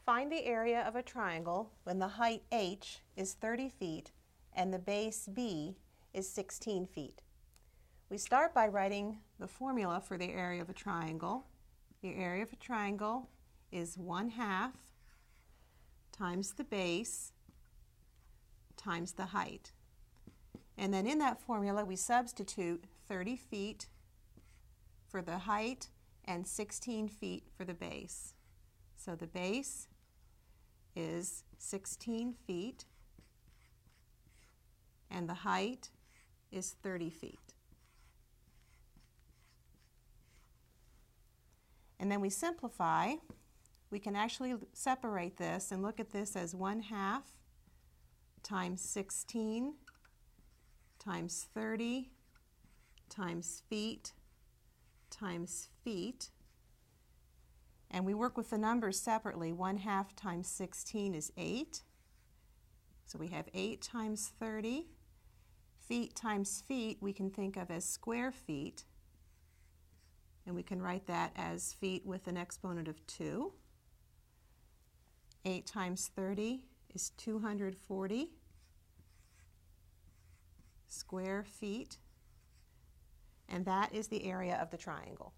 Find the area of a triangle when the height h is 30 feet and the base b is 16 feet. We start by writing the formula for the area of a triangle. The area of a triangle is 1/2 times the base times the height. And then in that formula we substitute 30 feet for the height and 16 feet for the base. So the base is 16 feet and the height is 30 feet. And then we simplify. We can actually separate this and look at this as 1/2 times 16 times 30 times feet times feet. And we work with the numbers separately. 1/2 times 16 is 8. So we have 8 times 30. Feet times feet we can think of as square feet. And we can write that as feet with an exponent of 2. 8 times 30 is 240 square feet. And that is the area of the triangle.